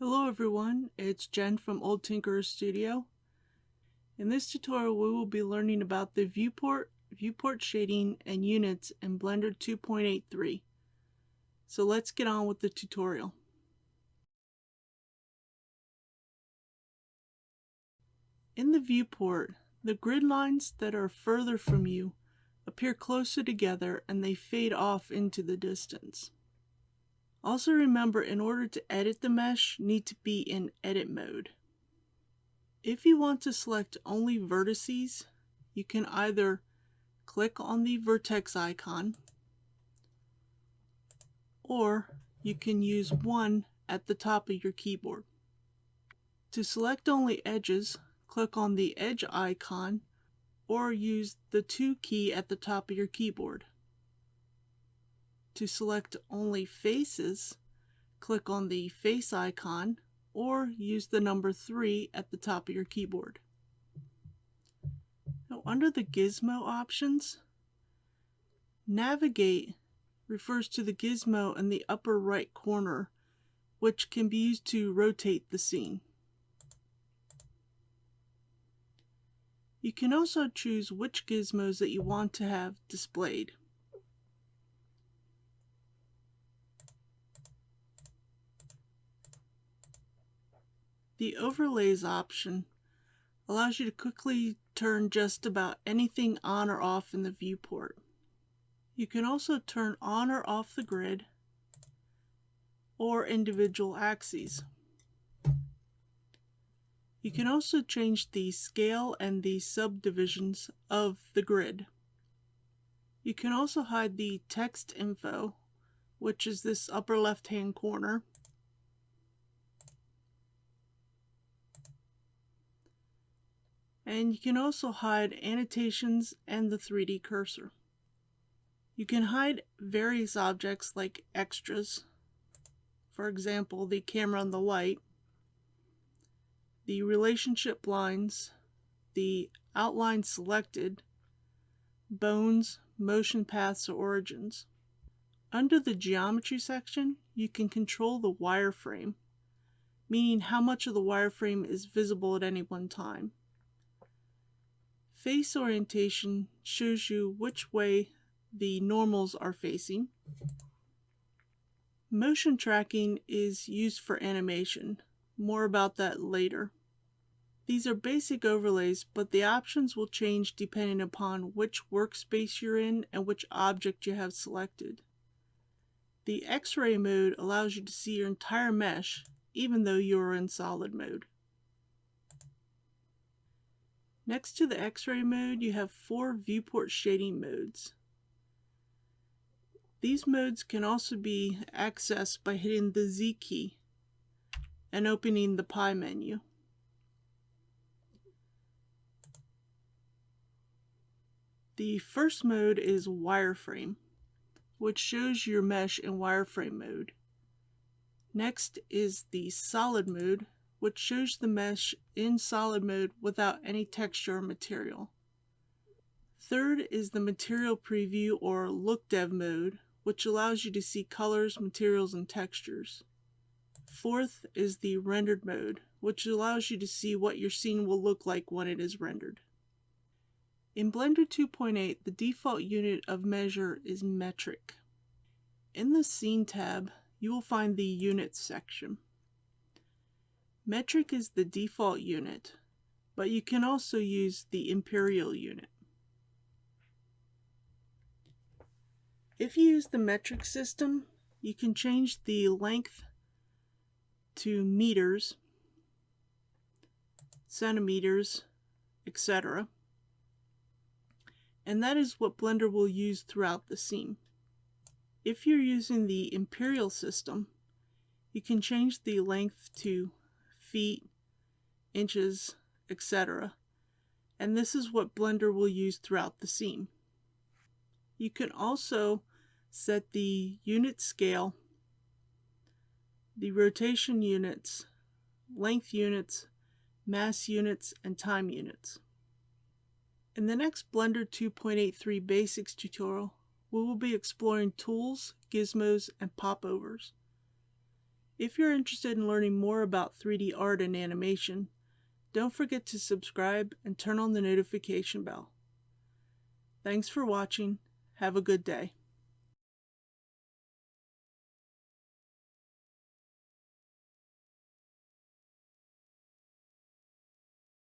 Hello everyone, it's Jen from Old Tinker's Studio. In this tutorial we will be learning about the viewport shading and units in Blender 2.83. So let's get on with the tutorial. In the viewport, the grid lines that are further from you appear closer together and they fade off into the distance. Also remember, in order to edit the mesh, you need to be in edit mode. If you want to select only vertices, you can either click on the vertex icon, or you can use 1 at the top of your keyboard. To select only edges, click on the edge icon, or use the 2 key at the top of your keyboard. To select only faces, click on the face icon, or use the number 3 at the top of your keyboard. Now, under the Gizmo options, navigate refers to the gizmo in the upper right corner, which can be used to rotate the scene. You can also choose which gizmos that you want to have displayed. The Overlays option allows you to quickly turn just about anything on or off in the viewport. You can also turn on or off the grid or individual axes. You can also change the scale and the subdivisions of the grid. You can also hide the text info, which is this upper left-hand corner. And you can also hide annotations and the 3D cursor. You can hide various objects like extras, for example, the camera and the light, the relationship lines, the outline selected, bones, motion paths, or origins. Under the geometry section, you can control the wireframe, meaning how much of the wireframe is visible at any one time. Face orientation shows you which way the normals are facing. Motion tracking is used for animation. More about that later. These are basic overlays, but the options will change depending upon which workspace you're in and which object you have selected. The X-ray mode allows you to see your entire mesh, even though you are in solid mode. Next to the X-ray mode, you have 4 viewport shading modes. These modes can also be accessed by hitting the Z key and opening the Pie menu. The first mode is wireframe, which shows your mesh in wireframe mode. Next is the solid mode, which shows the mesh in solid mode without any texture or material. Third is the material preview or look dev mode, which allows you to see colors, materials, and textures. Fourth is the rendered mode, which allows you to see what your scene will look like when it is rendered. In Blender 2.8, the default unit of measure is metric. In the Scene tab, you will find the Units section. Metric is the default unit, but you can also use the imperial unit. If you use the metric system, you can change the length to meters, centimeters, etc. And that is what Blender will use throughout the scene. If you're using the imperial system, you can change the length to feet, inches, etc. And this is what Blender will use throughout the scene. You can also set the unit scale, the rotation units, length units, mass units, and time units. In the next Blender 2.83 Basics tutorial, we will be exploring tools, gizmos, and popovers. If you're interested in learning more about 3D art and animation, don't forget to subscribe and turn on the notification bell. Thanks for watching. Have a good day.